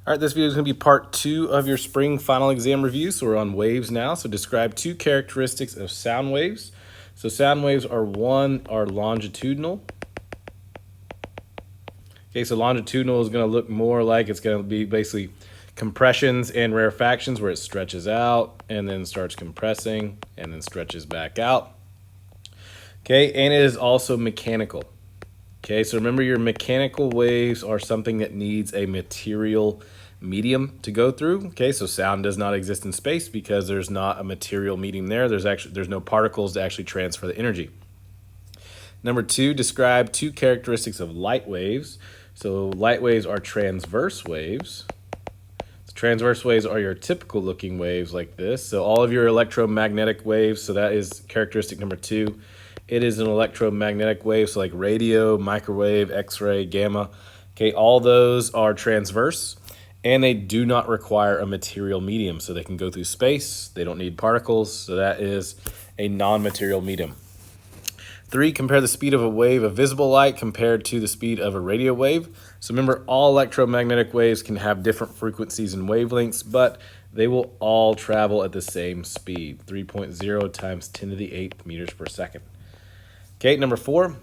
All right, this video is going to be part 2 of your spring final exam review. So we're on waves now. So describe 2 characteristics of sound waves. So sound waves are longitudinal. Okay, so longitudinal is going to look more like it's going to be basically compressions and rarefactions where it stretches out and then starts compressing and then stretches back out. Okay, and it is also mechanical. Okay, so remember your mechanical waves are something that needs a material medium to go through. Okay, so sound does not exist in space because there's not a material medium there. There's no particles to actually transfer the energy. Number 2, describe 2 characteristics of light waves. So light waves are transverse waves. Transverse waves are your typical looking waves like this. So all of your electromagnetic waves, so that is characteristic number 2. It is an electromagnetic wave, so like radio, microwave, X-ray, gamma. Okay, all those are transverse, and they do not require a material medium, so they can go through space. They don't need particles, so that is a non-material medium. 3, compare the speed of a wave of visible light compared to the speed of a radio wave. So remember, all electromagnetic waves can have different frequencies and wavelengths, but they will all travel at the same speed, 3.0 times 10 to the 8th meters per second. Okay, number 4,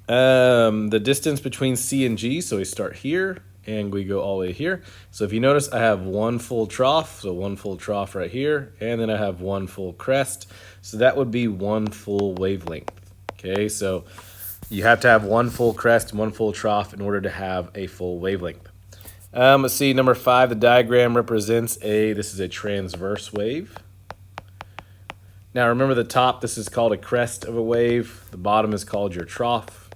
the distance between C and G. So we start here and we go all the way here. So if you notice, I have one full trough, so one full trough right here, and then I have one full crest. So that would be one full wavelength. Okay, so you have to have one full crest and one full trough in order to have a full wavelength. Let's see, number 5, the diagram represents this is a transverse wave. Now remember the top, this is called a crest of a wave. The bottom is called your trough.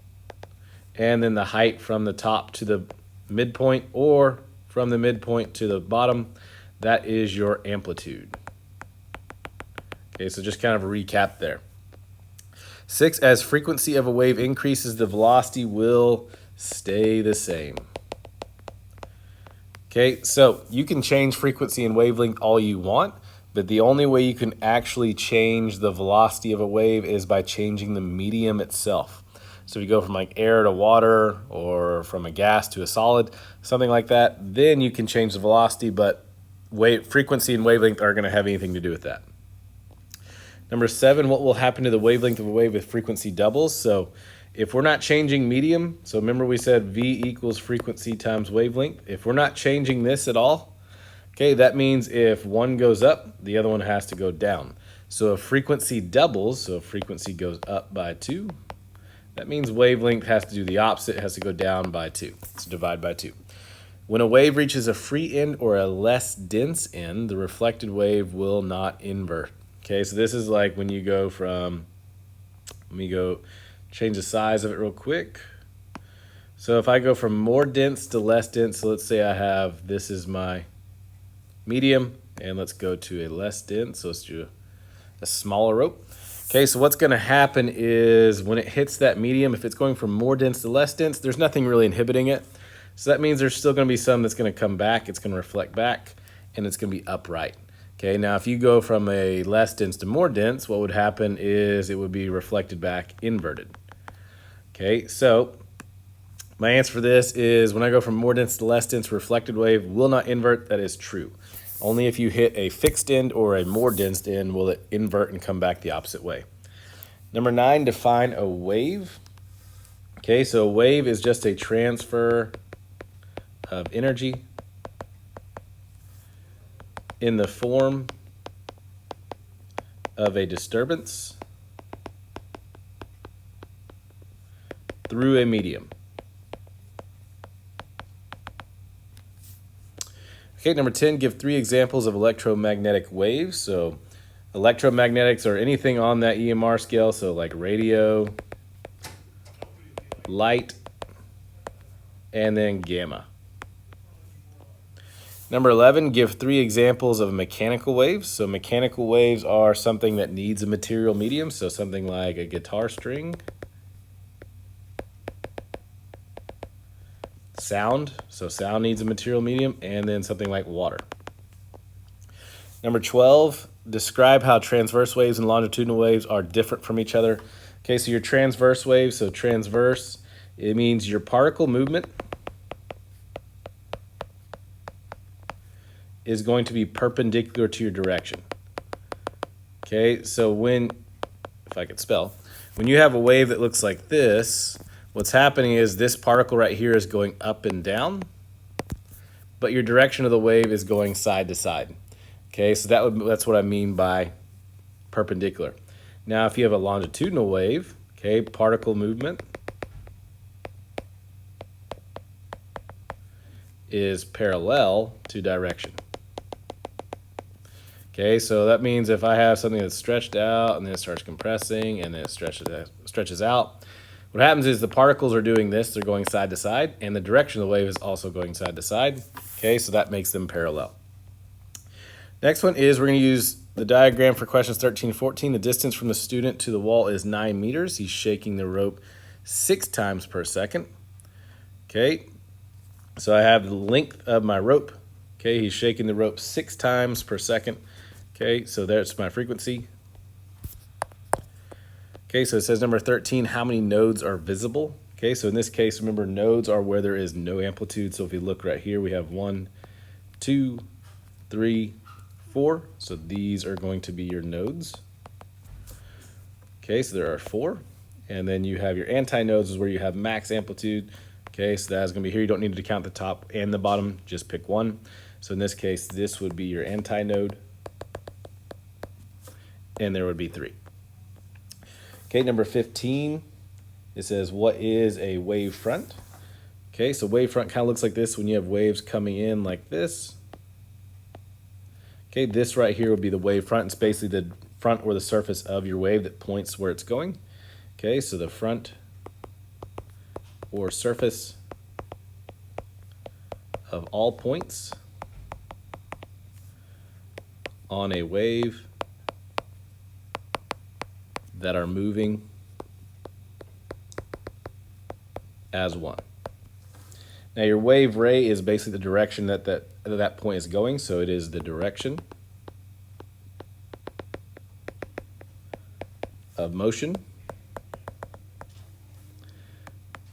And then the height from the top to the midpoint or from the midpoint to the bottom, that is your amplitude. Okay, so just kind of a recap there. 6, as frequency of a wave increases, the velocity will stay the same. Okay, so you can change frequency and wavelength all you want, but the only way you can actually change the velocity of a wave is by changing the medium itself. So if you go from like air to water or from a gas to a solid, something like that, then you can change the velocity, but frequency and wavelength aren't going to have anything to do with that. Number 7, what will happen to the wavelength of a wave if frequency doubles? So if we're not changing medium, so remember we said V equals frequency times wavelength. If we're not changing this at all, okay, that means if one goes up, the other one has to go down. So if frequency doubles, so if frequency goes up by 2, that means wavelength has to do the opposite, it has to go down by 2. So divide by 2. When a wave reaches a free end or a less dense end, the reflected wave will not invert. Okay, so this is like when you go from, let me go change the size of it real quick. So if I go from more dense to less dense, so let's say I have, this is my medium, and let's go to a less dense, so let's do a smaller rope. Okay, so what's gonna happen is when it hits that medium, if it's going from more dense to less dense, there's nothing really inhibiting it. So that means there's still gonna be some that's gonna come back, it's gonna reflect back, and it's gonna be upright. Okay, now if you go from a less dense to more dense, what would happen is it would be reflected back inverted. Okay, so my answer for this is when I go from more dense to less dense, reflected wave will not invert. That is true. Only if you hit a fixed end or a more dense end will it invert and come back the opposite way. Number 9, define a wave. Okay, so a wave is just a transfer of energy in the form of a disturbance through a medium. Okay, number 10, give 3 examples of electromagnetic waves. So electromagnetics are anything on that EMR scale, so like radio, light, and then gamma. Number 11, give 3 examples of mechanical waves. So mechanical waves are something that needs a material medium, so something like a guitar string. Sound, so sound needs a material medium, and then something like water. Number 12, describe how transverse waves and longitudinal waves are different from each other. Okay, so your transverse waves, so transverse, it means your particle movement is going to be perpendicular to your direction. Okay, so if I could spell, when you have a wave that looks like this, what's happening is this particle right here is going up and down, but your direction of the wave is going side to side. Okay, so that's what I mean by perpendicular. Now, if you have a longitudinal wave, okay, particle movement is parallel to direction. Okay, so that means if I have something that's stretched out and then it starts compressing and then it stretches out, what happens is the particles are doing this, they're going side to side, and the direction of the wave is also going side to side. Okay, so that makes them parallel. Next one is we're going to use the diagram for questions 13 and 14. The distance from the student to the wall is 9 meters. He's shaking the rope 6 times per second. Okay, so I have the length of my rope. Okay, he's shaking the rope 6 times per second. Okay, so there's my frequency. Okay, so it says number 13, how many nodes are visible? Okay, so in this case, remember, nodes are where there is no amplitude. So if you look right here, we have 1, 2, 3, 4. So these are going to be your nodes. Okay, so there are 4. And then you have your antinodes is where you have max amplitude. Okay, so that's going to be here. You don't need to count the top and the bottom, just pick one. So in this case, this would be your antinode, and there would be 3. Okay, number 15, it says, what is a wave front? Okay, so wave front kind of looks like this when you have waves coming in like this. Okay, this right here would be the wave front. It's basically the front or the surface of your wave that points where it's going. Okay, so the front or surface of all points on a wave that are moving as one. Now your wave ray is basically the direction that point is going, so it is the direction of motion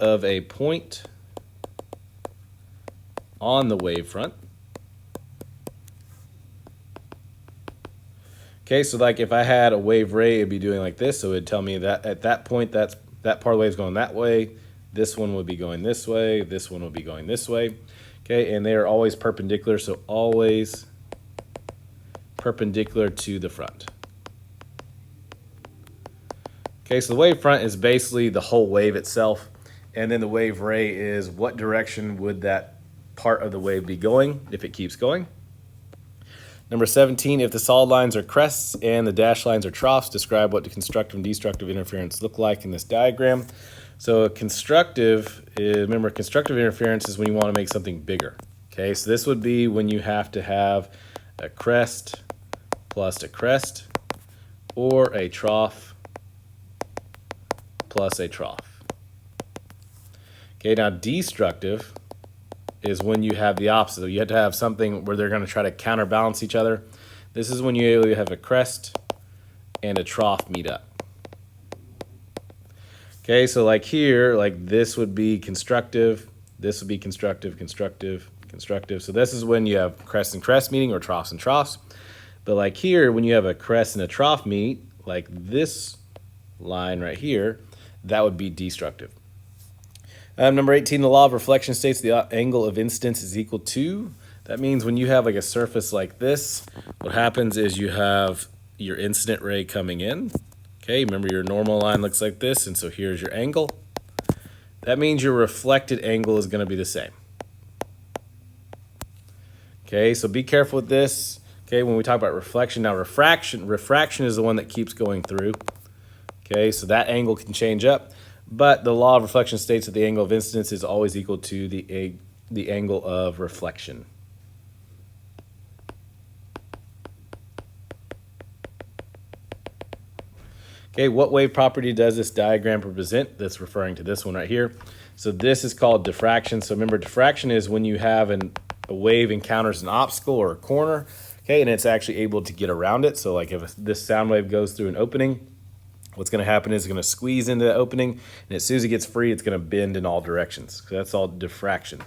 of a point on the wavefront. Okay, so like if I had a wave ray, it'd be doing like this, so it'd tell me that at that point, that part of the wave is going that way, this one would be going this way, this one would be going this way. Okay, and they are always perpendicular, so always perpendicular to the front. Okay, so the wave front is basically the whole wave itself, and then the wave ray is what direction would that part of the wave be going if it keeps going. Number 17, if the solid lines are crests and the dashed lines are troughs, describe what the constructive and destructive interference look like in this diagram. So constructive interference is when you want to make something bigger. Okay, so this would be when you have to have a crest plus a crest, or a trough plus a trough. Okay, now destructive is when you have the opposite. You have to have something where they're going to try to counterbalance each other. This is when you have a crest and a trough meet up. Okay, so like here, like this would be constructive, this would be constructive, constructive, constructive. So this is when you have crest and crest meeting, or troughs and troughs. But like here, when you have a crest and a trough meet, like this line right here, that would be destructive. Number 18, the law of reflection states the angle of incidence is equal to. That means when you have like a surface like this, what happens is you have your incident ray coming in. Okay, remember your normal line looks like this, and so here's your angle. That means your reflected angle is going to be the same. Okay, so be careful with this. Okay, when we talk about reflection, now refraction is the one that keeps going through. Okay, so that angle can change up. But the law of reflection states that the angle of incidence is always equal to the angle of reflection. Okay, what wave property does this diagram represent? That's referring to this one right here. So this is called diffraction. So remember, diffraction is when you have a wave encounters an obstacle or a corner, okay, and it's actually able to get around it. So like if this sound wave goes through an opening, what's going to happen is it's going to squeeze into the opening, and as soon as it gets free, it's going to bend in all directions. So that's all diffraction.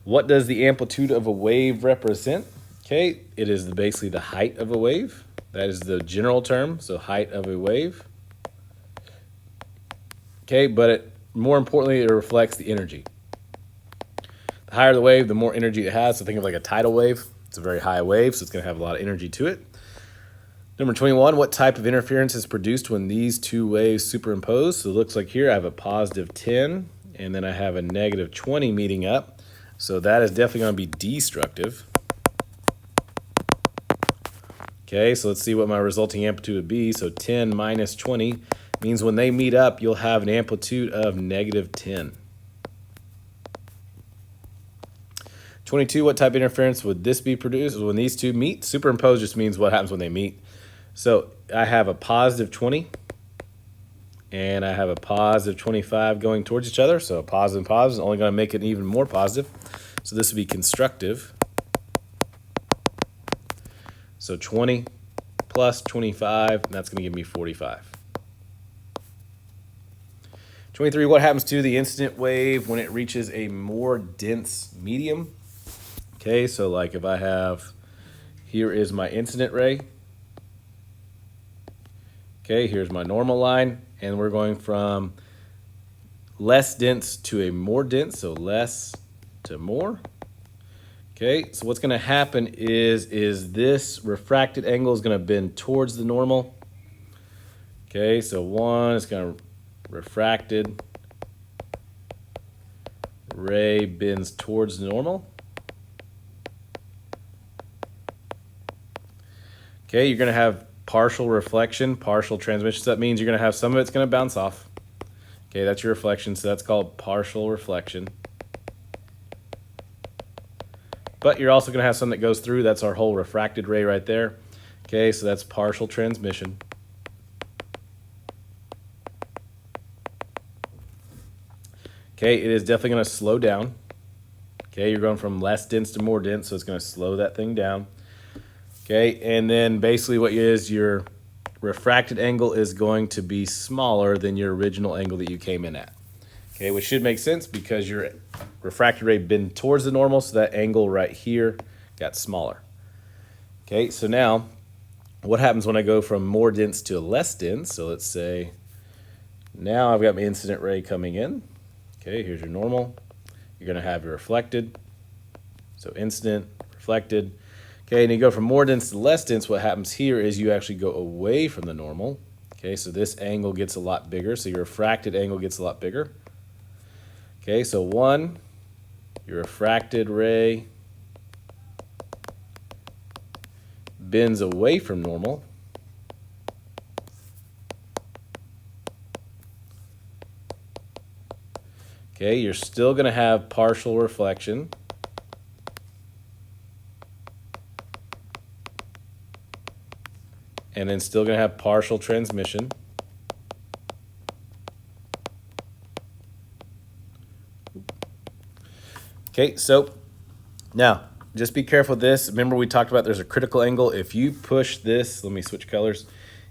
What does the amplitude of a wave represent? Okay, it is basically the height of a wave. That is the general term, so height of a wave. Okay, but more importantly, it reflects the energy. The higher the wave, the more energy it has. So think of like a tidal wave. It's a very high wave, so it's going to have a lot of energy to it. Number 21, what type of interference is produced when these two waves superimpose? So it looks like here I have a positive 10, and then I have a negative 20 meeting up. So that is definitely going to be destructive. Okay, so let's see what my resulting amplitude would be. So 10 minus 20 means when they meet up, you'll have an amplitude of negative 10. 22, what type of interference would this be produced when these two meet? Superimpose just means what happens when they meet. So I have a positive 20 and I have a positive 25 going towards each other. So a positive and positive is only going to make it even more positive. So this would be constructive. So 20 plus 25, and that's going to give me 45. 23, what happens to the incident wave when it reaches a more dense medium? Okay, so like if I have, here is my incident ray. Okay, here's my normal line, and we're going from less dense to a more dense, so less to more. Okay, so what's going to happen is this refracted angle is going to bend towards the normal. Okay, so one is going to refracted ray bends towards normal. Okay, you're going to have partial reflection, partial transmission. So that means you're going to have some of it's going to bounce off. Okay, that's your reflection, so that's called partial reflection. But you're also going to have some that goes through. That's our whole refracted ray right there. Okay, so that's partial transmission. Okay, it is definitely going to slow down. Okay, you're going from less dense to more dense, so it's going to slow that thing down. Okay, and then basically what is your refracted angle is going to be smaller than your original angle that you came in at. Okay, which should make sense because your refracted ray bent towards the normal, so that angle right here got smaller. Okay, so now what happens when I go from more dense to less dense? So let's say now I've got my incident ray coming in. Okay, here's your normal. You're going to have your reflected. So incident, reflected. Okay, and you go from more dense to less dense. What happens here is you actually go away from the normal. Okay, so this angle gets a lot bigger. So your refracted angle gets a lot bigger. Okay, so one, your refracted ray bends away from normal. Okay, you're still going to have partial reflection. And then still going to have partial transmission. Okay, so now just be careful with this. Remember we talked about there's a critical angle. If you push this, let me switch colors.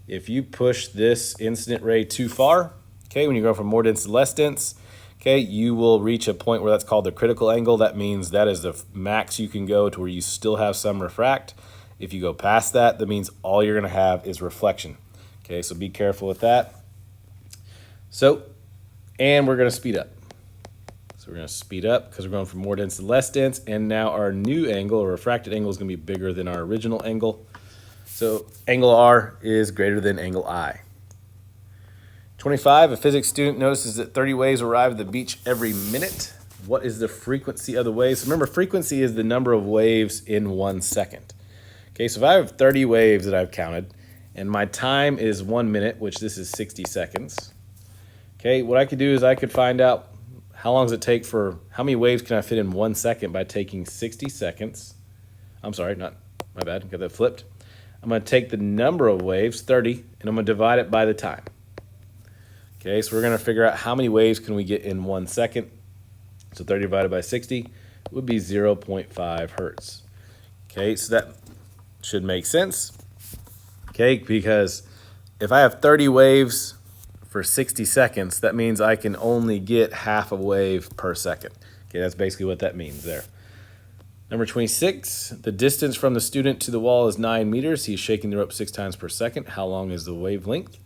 If you push this incident ray too far, okay, when you go from more dense to less dense, okay, you will reach a point where that's called the critical angle. That means that is the max you can go to where you still have some refract. If you go past that, that means all you're going to have is reflection. Okay, so be careful with that. So, and we're going to speed up. So we're going to speed up because we're going from more dense to less dense, and now our new angle, or refracted angle, is going to be bigger than our original angle. So angle R is greater than angle I. 25, a physics student notices that 30 waves arrive at the beach every minute. What is the frequency of the waves? So remember, frequency is the number of waves in 1 second. Okay, so if I have 30 waves that I've counted, and my time is 1 minute, which this is 60 seconds. Okay, what I could do is I could find out how long does it take for, how many waves can I fit in 1 second by taking 60 seconds. I'm sorry, not, my bad, got that flipped. I'm going to take the number of waves, 30, and I'm going to divide it by the time. Okay, so we're going to figure out how many waves can we get in 1 second. So 30 divided by 60 would be 0.5 hertz. Okay, so that should make sense. Okay, because if I have 30 waves for 60 seconds, that means I can only get half a wave per second. Okay, that's basically what that means there. Number 26, the distance from the student to the wall is 9 meters. He's shaking the rope 6 times per second. How long is the wavelength?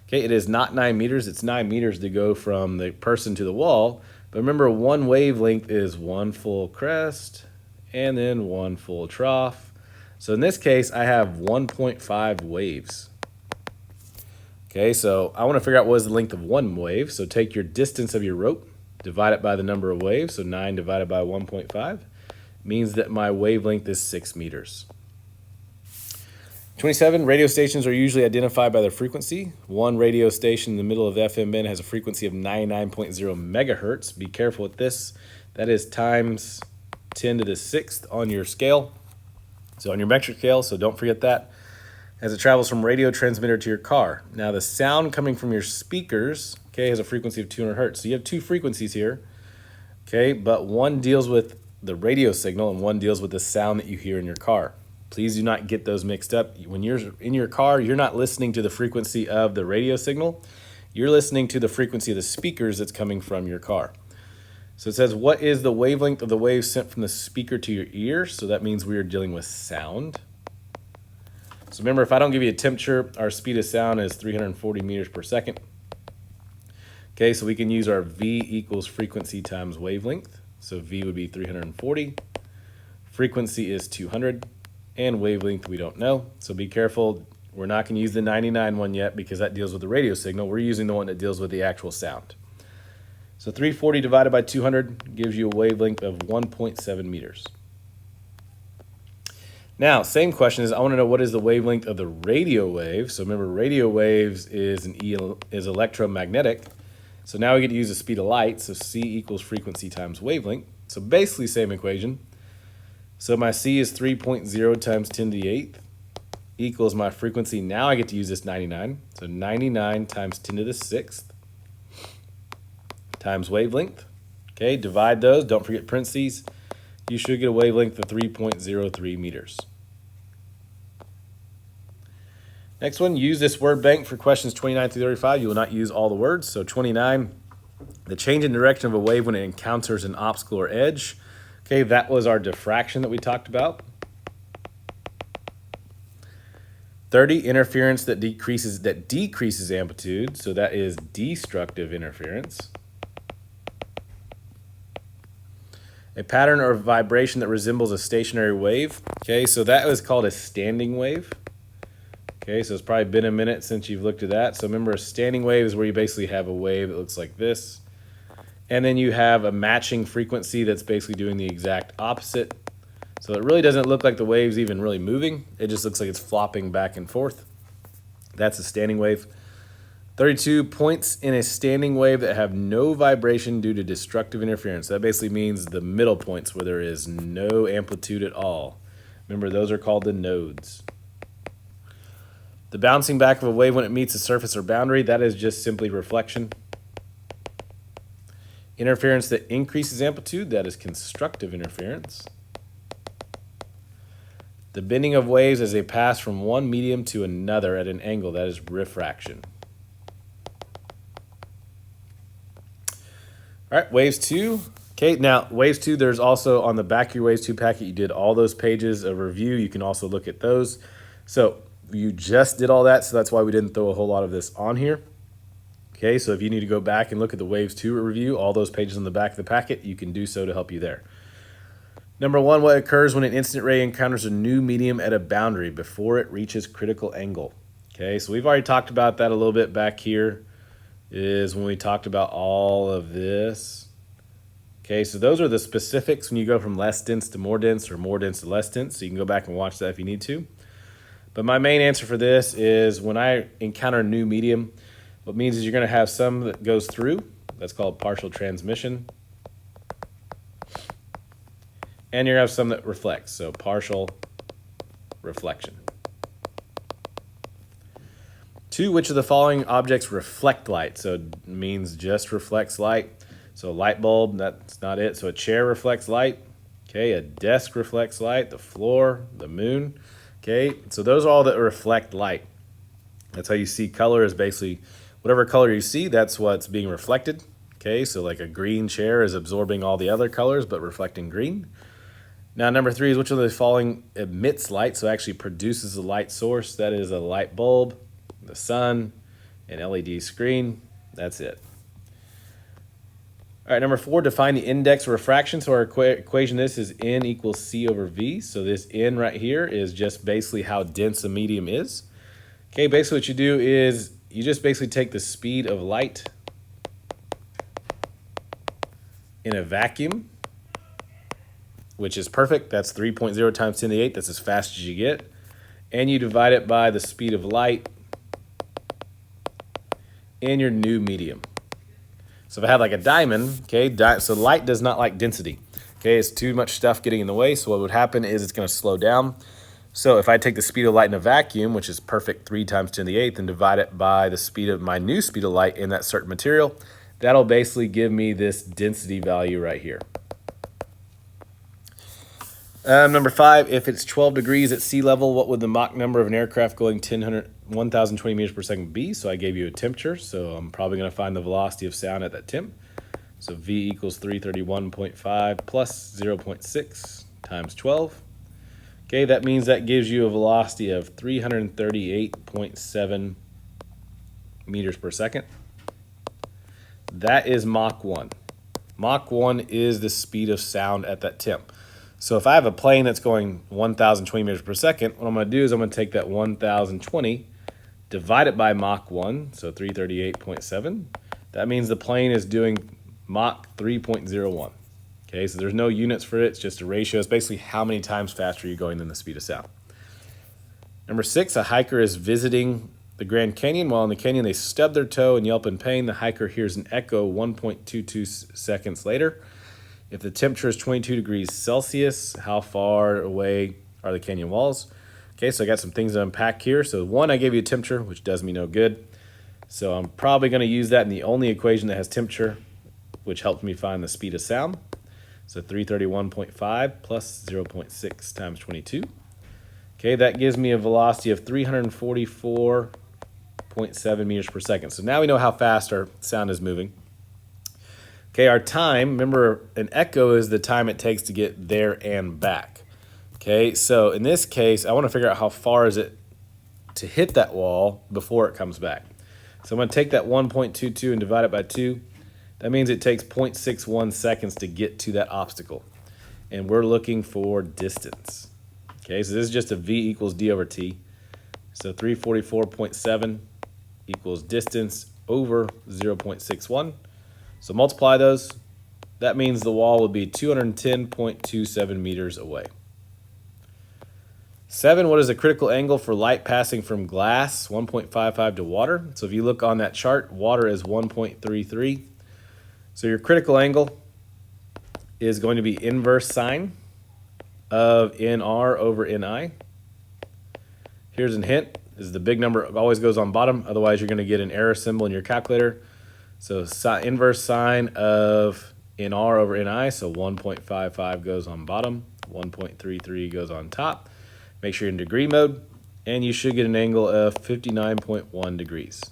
Okay, it is not 9 meters. It's 9 meters to go from the person to the wall. But remember, one wavelength is one full crest and then one full trough. So in this case, I have 1.5 waves. Okay, so I want to figure out what is the length of one wave. So take your distance of your rope, divide it by the number of waves. So 9 divided by 1.5 means that my wavelength is 6 meters. 27, radio stations are usually identified by their frequency. One radio station in the middle of the FM band has a frequency of 99.0 megahertz. Be careful with this. That is times 10 to the 6th on your scale. So on your metric scale, so don't forget that. As it travels from radio transmitter to your car. Now the sound coming from your speakers, okay, has a frequency of 200 hertz. So you have two frequencies here, okay, but one deals with the radio signal and one deals with the sound that you hear in your car. Please do not get those mixed up. When you're in your car, you're not listening to the frequency of the radio signal. You're listening to the frequency of the speakers that's coming from your car. So it says, what is the wavelength of the wave sent from the speaker to your ear? So that means we are dealing with sound. So remember, if I don't give you a temperature, our speed of sound is 340 meters per second. Okay, so we can use our V equals frequency times wavelength. So V would be 340, frequency is 200, and wavelength we don't know. So be careful, we're not going to use the 99 one yet because that deals with the radio signal. We're using the one that deals with the actual sound. So 340 divided by 200 gives you a wavelength of 1.7 meters. Now, same question is, I want to know what is the wavelength of the radio wave. So remember, radio waves is electromagnetic. So now we get to use the speed of light, so C equals frequency times wavelength. So basically same equation. So my C is 3.0 times 10 to the 8th equals my frequency. Now I get to use this 99. So 99 times 10 to the 6th times wavelength. Okay, divide those, don't forget parentheses. You should get a wavelength of 3.03 meters. Next one, use this word bank for questions 29 through 35. You will not use all the words. So 29, the change in direction of a wave when it encounters an obstacle or edge. Okay, that was our diffraction that we talked about. 30, interference that decreases amplitude. So that is destructive interference. A pattern or vibration that resembles a stationary wave. Okay, so that was called a standing wave. Okay, so it's probably been a minute since you've looked at that. So remember, a standing wave is where you basically have a wave that looks like this. And then you have a matching frequency that's basically doing the exact opposite. So it really doesn't look like the wave's even really moving. It just looks like it's flopping back and forth. That's a standing wave. 32, points in a standing wave that have no vibration due to destructive interference. That basically means the middle points where there is no amplitude at all. Remember, those are called the nodes. The bouncing back of a wave when it meets a surface or boundary, that is just simply reflection. Interference that increases amplitude, that is constructive interference. The bending of waves as they pass from one medium to another at an angle, that is refraction. All right, waves 2. Okay, now waves 2, there's also on the back of your waves 2 packet, you did all those pages of review. You can also look at those. So you just did all that, so that's why we didn't throw a whole lot of this on here. Okay, so if you need to go back and look at the waves 2 review, all those pages on the back of the packet, you can do so to help you there. Number 1, what occurs when an incident ray encounters a new medium at a boundary before it reaches critical angle? Okay, so we've already talked about that a little bit back here, is when we talked about all of this. Okay, so those are the specifics when you go from less dense to more dense or more dense to less dense, so you can go back and watch that if you need to. But my main answer for this is when I encounter a new medium, what it means is you're going to have some that goes through. That's called partial transmission. And you're going to have some that reflects, so partial reflection. 2, which of the following objects reflect light? So it means just reflects light. So a light bulb, that's not it. So a chair reflects light. Okay, a desk reflects light. The floor, the moon. Okay, so those are all that reflect light. That's how you see color, is basically whatever color you see, that's what's being reflected. Okay, so like a green chair is absorbing all the other colors but reflecting green. Now, number 3 is which of the following emits light, so actually produces a light source. That is a light bulb, the sun, an LED screen. That's it. All right, number 4, define the index of refraction. So our equation, this is N equals C over V. So this N right here is just basically how dense a medium is. Okay, basically what you do is you just basically take the speed of light in a vacuum, which is perfect. That's 3.0 times 10 to the 8. That's as fast as you get. And you divide it by the speed of light in your new medium. So if I had like a diamond, okay, so light does not like density. Okay, it's too much stuff getting in the way. So what would happen is it's going to slow down. So if I take the speed of light in a vacuum, which is perfect 3 times 10 to the 8th, and divide it by the speed of my new speed of light in that certain material, that'll basically give me this density value right here. Number 5, if it's 12 degrees at sea level, what would the Mach number of an aircraft going 1,020 meters per second be? So I gave you a temperature, so I'm probably going to find the velocity of sound at that temp. So V equals 331.5 plus 0.6 times 12. Okay, that means that gives you a velocity of 338.7 meters per second. That is Mach 1. Mach 1 is the speed of sound at that temp. So if I have a plane that's going 1,020 meters per second, what I'm going to do is I'm going to take that 1,020, divide it by Mach 1, so 338.7. That means the plane is doing Mach 3.01. Okay, so there's no units for it. It's just a ratio. It's basically how many times faster you're going than the speed of sound. Number 6, a hiker is visiting the Grand Canyon. While in the canyon, they stub their toe and yelp in pain. The hiker hears an echo 1.22 seconds later. If the temperature is 22 degrees Celsius, how far away are the canyon walls? Okay, so I got some things to unpack here. So 1, I gave you a temperature, which does me no good. So I'm probably going to use that in the only equation that has temperature, which helps me find the speed of sound. So 331.5 plus 0.6 times 22. Okay, that gives me a velocity of 344.7 meters per second. So now we know how fast our sound is moving. Okay, our time, remember an echo is the time it takes to get there and back. Okay, so in this case, I want to figure out how far is it to hit that wall before it comes back. So I'm going to take that 1.22 and divide it by 2. That means it takes 0.61 seconds to get to that obstacle. And we're looking for distance. Okay, so this is just a V equals D over T. So 344.7 equals distance over 0.61. So multiply those. That means the wall would be 210.27 meters away. 7, what is the critical angle for light passing from glass? 1.55 to water. So if you look on that chart, water is 1.33. So your critical angle is going to be inverse sine of NR over NI. Here's a hint, is the big number always goes on bottom, otherwise you're going to get an error symbol in your calculator. So inverse sine of NR over NI, so 1.55 goes on bottom, 1.33 goes on top. Make sure you're in degree mode, and you should get an angle of 59.1 degrees.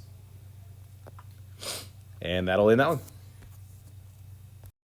And that'll end that one.